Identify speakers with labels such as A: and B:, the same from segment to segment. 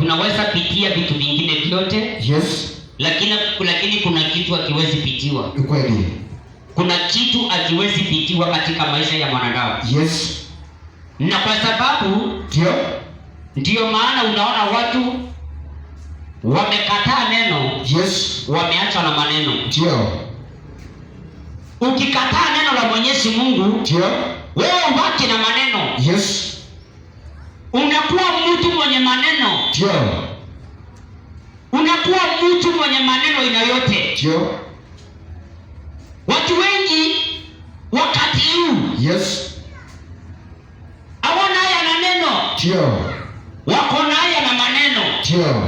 A: tunaweza pitia vitu vingine vyote.
B: Yes.
A: Lakini kuna kitu hakiwezi pitiwa.
B: Kweli.
A: Kuna kitu hakiwezi pitiwa katika maisha ya mwanadamu.
B: Yes.
A: Na kwa sababu ndio maana unaona watu wamekataa neno.
B: Yes.
A: Wameacha na maneno.
B: Ndio.
A: Ukikataa neno la Mwenyezi Mungu,
B: ndio
A: wewe ubaki na maneno.
B: Yes.
A: Unakuwa mtu mwenye maneno.
B: Ndio.
A: Unakuwa mtu mwenye maneno inayote.
B: Ndio.
A: Watu wengi wakati huu,
B: yes,
A: hawana haya na neno.
B: Ndio.
A: Wako na haya na maneno.
B: Ndio.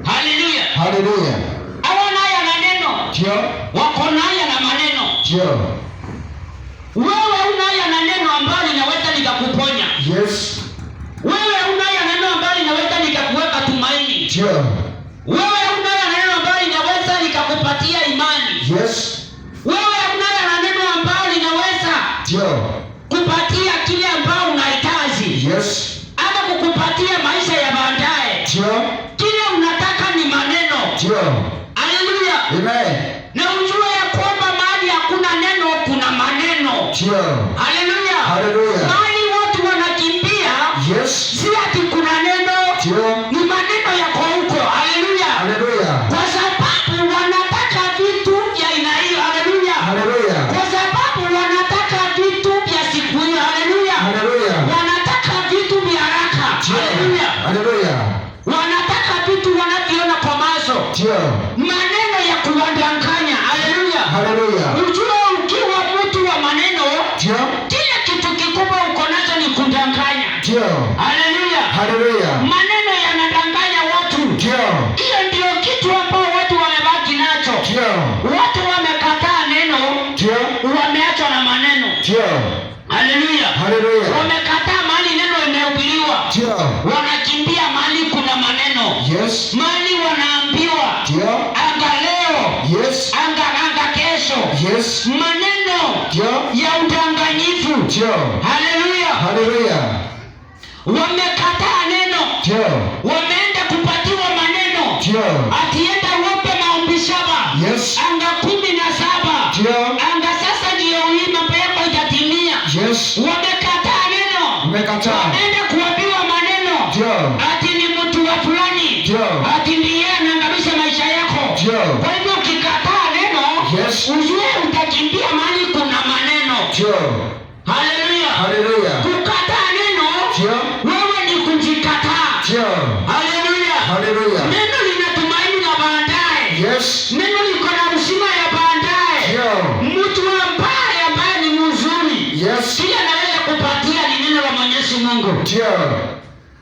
A: Haleluya.
B: Haleluya.
A: Hawana haya na neno.
B: Ndio.
A: Wako na haya na maneno.
B: Ndio.
A: Wewe una haya na neno ambalo linaweza likakuponya.
B: Yes.
A: Wewe una haya na neno ambalo linaweza likakuweka tumaini.
B: Ndio.
A: Wewe una haya na neno ambalo linaweza likakupatia imani.
B: Yes.
A: Wewe una haya na neno ambalo linaweza kupatia kile ambao unahitaji.
B: Yes.
A: Ama kukupatia maisha ya baadaye. Kile unataka ni maneno. Haleluya.
B: Amen.
A: Na ujue ya kwamba mahali hakuna neno kuna maneno. Haleluya.
B: Haleluya.
A: Mahali watu wanakimbia,
B: yes,
A: si ati kuna neno. Ni maneno yako huko. Haleluya.
B: Haleluya.
A: Kwa sababu wanataka vitu vya aina hiyo. Haleluya.
B: Haleluya.
A: Kwa sababu wanataka vitu vya siku hiyo. Haleluya.
B: Haleluya.
A: Wanataka vitu vya haraka. Haleluya.
B: Haleluya.
A: Wanataka vitu wanavyoona kwa macho. Maneno ya kuwadanganya. Haleluya.
B: Haleluya.
A: Ujue ukiwa mtu wa maneno, kile kitu kikubwa uko nacho ni kudanganya. Haleluya.
B: Haleluya.
A: Maneno yanadanganya watu. Hiyo ndio kitu ambao watu wamebaki nacho. Watu wamekataa neno, wameachwa na maneno. Haleluya.
B: Haleluya.
A: Wamekataa mahali neno imehubiriwa. Wanakimbia mahali kuna maneno.
B: Yes.
A: Mahali wanaambiwa anga leo.
B: Yes.
A: Anga kesho.
B: Yes.
A: Maneno ya udanganyifu. Haleluya.
B: Haleluya.
A: Wamekataa neno. Wameenda kupatiwa maneno. Atienda uombe maombi saba.
B: Yes.
A: Anga 17. Anga sasa ndio hii mambo yako itatimia.
B: Yes.
A: Wamekataa neno. Wameenda kuambiwa maneno. Ati ni mtu wa fulani. Ati ndiye anaangamisha maisha yako. Kwa hivyo ukikataa neno,
B: yes,
A: ujue utakimbia mahali kuna maneno. Haleluya.
B: Haleluya.
A: Kukataa neno, wewe ni kujikataa. Haleluya.
B: Haleluya.
A: Neno lina tumaini la baadaye.
B: Yes.
A: Neno liko na uzima ya baadaye. Mtu ambaye ni mzuri,
B: yes,
A: kile anaweza kupatia ni neno la Mwenyezi Mungu.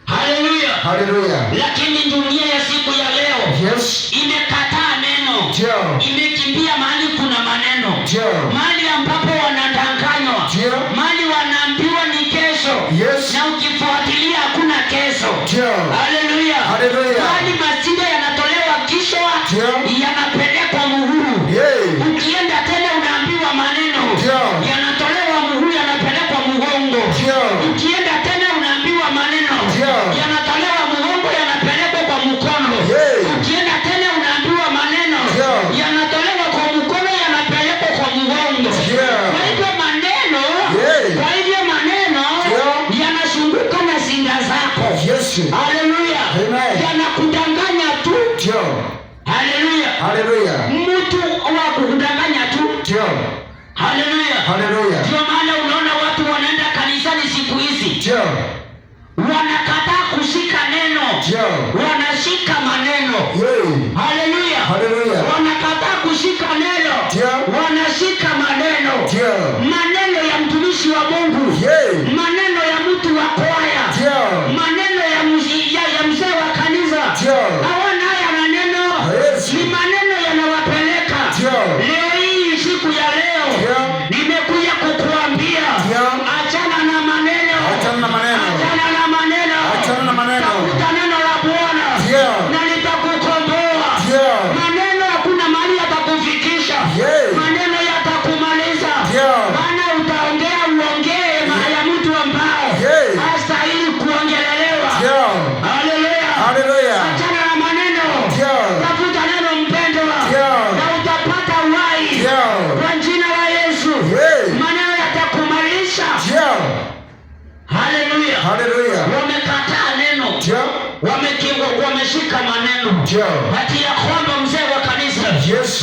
A: Haleluya.
B: Haleluya.
A: Lakini dunia ya siku ya leo,
B: yes,
A: imekataa neno. Imekimbia mahali kuna maneno. Mahali ambapo wanadanganywa. Mahali wanaambiwa ni kesho.
B: Yes.
A: Na ukifuatilia hakuna kesho. Haleluya.
B: Haleluya.
A: Mahali masida yanatolewa kisha yanapelekwa muhuru. Ukienda tena unaambiwa maneno. Yanatolewa muhuru, yanapelekwa mugongo. Ukienda tena unaambiwa maneno. Yanatolewa mugongo, yanapelekwa kwa mkono. Ukienda tena unaambiwa maneno. Yanatolewa kwa mkono, yanapelekwa kwa mugongo. Kwa hivyo maneno yanazunguka na zinda zako. Haleluya. Yanakudanganya tu. Haleluya.
B: Haleluya.
A: Mtu wa kudanganya tu. Haleluya.
B: Haleluya.
A: Ndio maana unaona watu wanaenda kanisani siku hizi, wanakataa kushika neno, wanashika maneno. Haleluya.
B: Haleluya.
A: Wanakataa kushika neno, wanashika maneno. Maneno ya mtumishi wa Mungu, maneno ya mtu wa kwaya, maneno ya mzee wa kanisa. Hawana haya na neno. Ni maneno yanawapeleka. Leo hii, siku ya leo, nimekuja kukuambia achana na maneno. Tafuta neno la Bwana na litakukomboa. wameshika maneno. Hati ya kwamba mzee wa kanisa.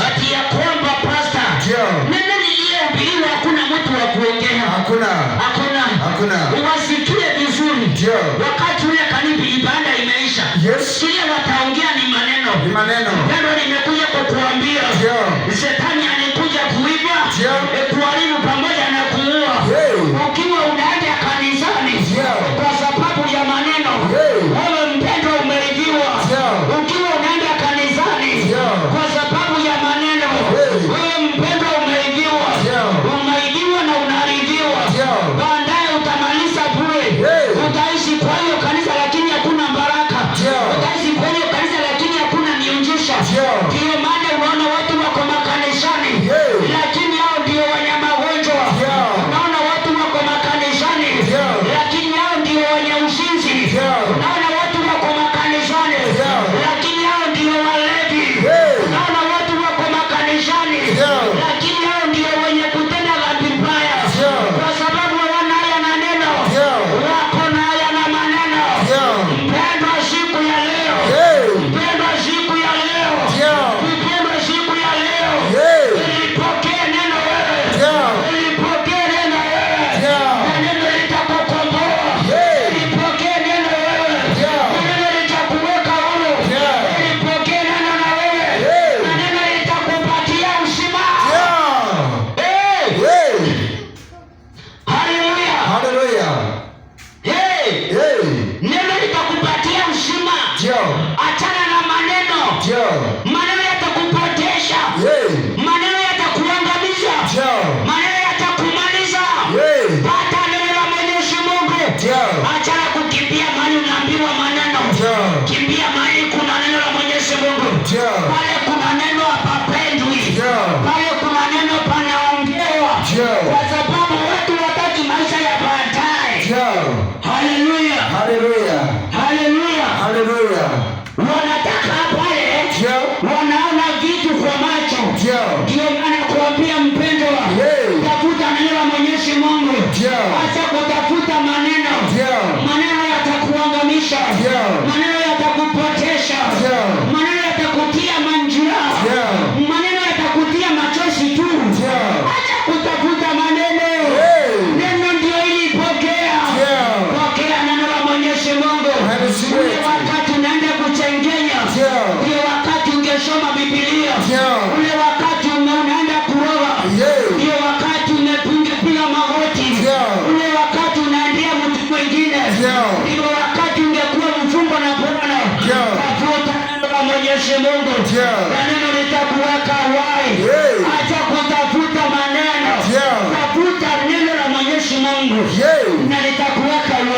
A: Hati ya kwamba pastor. Neno lililohubiriwa hakuna mtu wa kuongea. Hakuna. Uwasikie vizuri. Wakati ule karibu ibada imeisha. Kile wataongea ni maneno. Neno limekuja kukuambia. Shetani alikuja kuiba, kuharibu pamoja na kuua. Ukiwa unaenda kanisani kwa sababu ya maneno, wewe mpendwa umeibiwa. Ukiwa unaenda kanisani kwa sababu ya maneno, wewe mpendwa umeibiwa. Umeibiwa na unaharibiwa. Baadaye utamaliza bure. Utaishi kwa hiyo kanisa lakini hakuna baraka. Utaishi kwa hiyo kanisa lakini hakuna miujiza. Ndio maana unaona watu wako makanisani lakini hao ndio wenye magonjwa. Unaona watu wako makanisani lakini hao ndio wenye uzinzi. Unaona watu wako makanisani lakini hao ndio walevi. Unaona watu wako makanisani lakini hao ndio wenye kutenda dhambi mbaya. Kwa sababu hawana haya na neno, wako na haya na maneno. Mpendwa siku ya leo, mpendwa siku ya leo, mpendwa siku ya leo, ulipokea neno wewe, ulipokea neno wewe, na neno litakukomboa. Ulipokea neno wewe, na neno litakuweka huru. Ulipokea neno na wewe, na neno litakupatia uzima. Haleluya. Neno litakupatia uzima. Achana na maneno. Maneno yatakupotesha. Maneno yatakuangamiza. Maneno yatakumaliza. Pata neno la Mwenyezi Mungu. Achana kukimbia mahali unaambiwa maneno. Kimbia mahali kuna neno la Mwenyezi Mungu. Pale kuna neno hapapendwi. Pale kuna neno panaongewa. Kwa sababu watu wataki maisha ya baadaye. Haleluya. Wanataka pale wanaona vitu kwa macho. Ndio maana kuambia mpendwa, tafuta neno la Mwenyezi Mungu. Acha kutafuta maneno. Maneno yatakuangamisha. Maneno yatakupotesha. Maneno yatakutia manjia. Maneno yatakutia machozi tu. Acha kutafuta maneno. Neno ndio ilipokea. Pokea neno la Mwenyezi Mungu. Ule wakati unaenda kuchengenya, ule wakati ungesoma Biblia, ule wakati unaenda kuroga, ule wakati unapiga magoti, ule wakati unaendea mtu mwingine, ule wakati ungekuwa mfungwa na Bwana. Tafuta neno la Mwenyezi Mungu na neno litakuweka hai. Acha kutafuta maneno. Tafuta neno la Mwenyezi Mungu na litakuweka hai.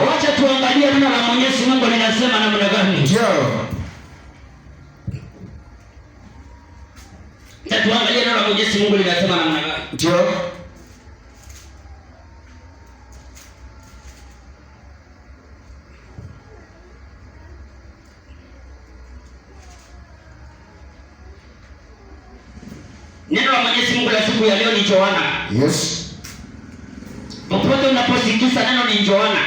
A: Wacha tuangalie neno la Mwenyezi Mungu linasema namna gani. Tuangalie neno la Mwenyezi Mungu linasema namna gani. Neno la Mwenyezi Mungu la siku ya leo ni Yohana. Popote unaposikiza neno ni Yohana.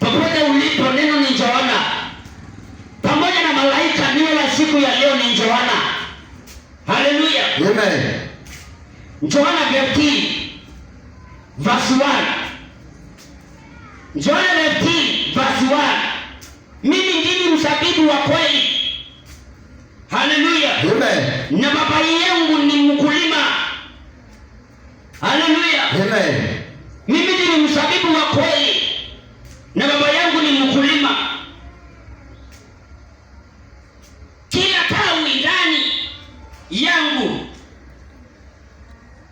A: Popote ulipo neno ni Yohana. Pamoja na malaika neno la siku ya leo ni Yohana. Haleluya. Yohana 15 verse 1. Yohana 15 verse 1. Mimi ndimi mzabibu wa kweli. Haleluya. Na baba yangu ni mkulima. Haleluya. Mimi ndimi mzabibu wa kweli na baba yangu ni mkulima. Kila tawi ndani yangu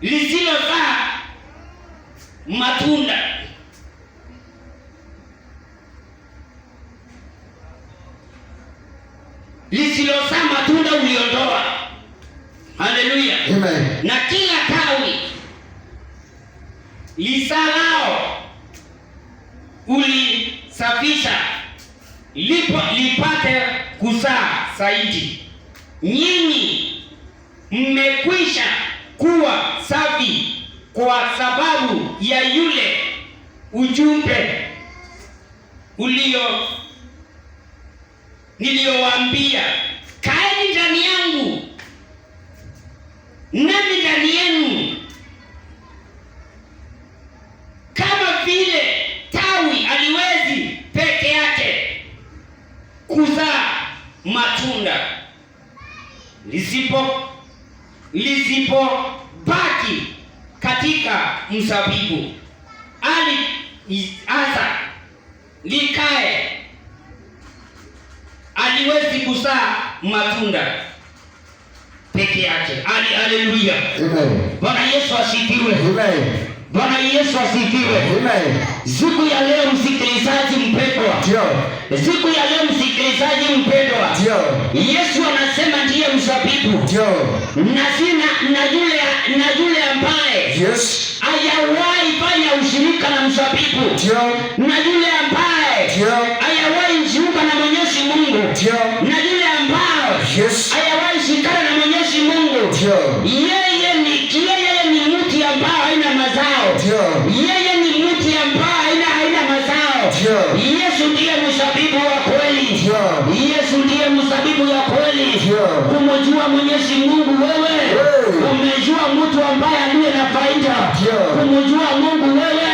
A: lisilozaa matunda uliondoa. Haleluya. Na kila tawi lisalao ulisafisha lipate kuzaa zaidi. Nyinyi mmekwisha kuwa safi kwa sababu ya yule ujumbe niliyowaambia, kaeni ndani yangu nami ndani yenu. Kama vile tawi haliwezi peke yake kuzaa matunda lisipobaki katika mzabibu, hasa likae, haliwezi kuzaa matunda peke yake. Haleluya.
B: Amen.
A: Bwana Yesu asifiwe.
B: Amen.
A: Bwana Yesu asifiwe.
B: Amen.
A: Siku ya leo msikilizaji mpendwa.
B: Ndio.
A: Siku ya leo msikilizaji mpendwa.
B: Ndio.
A: Yesu anasema ndiye mzabibu.
B: Ndio.
A: Na yule ambaye hajawahi fanya ushirika na mzabibu.
B: Ndio.
A: Na yule ambaye hajawahi jiunga na Mwenyezi Mungu.
B: Ndio.
A: Na yule ambaye hajawahi shikana na Mwenyezi Mungu.
B: Ndio.
A: Yeye ni mti ambao haina mazao. Yeye ni mti ambao haina mazao. Yesu ndiye mzabibu wa kweli. Yesu ndiye mzabibu wa kweli. Kumjua Mwenyezi Mungu wewe, umejua mtu ambaye aliye na faida. Kumjua Mungu wewe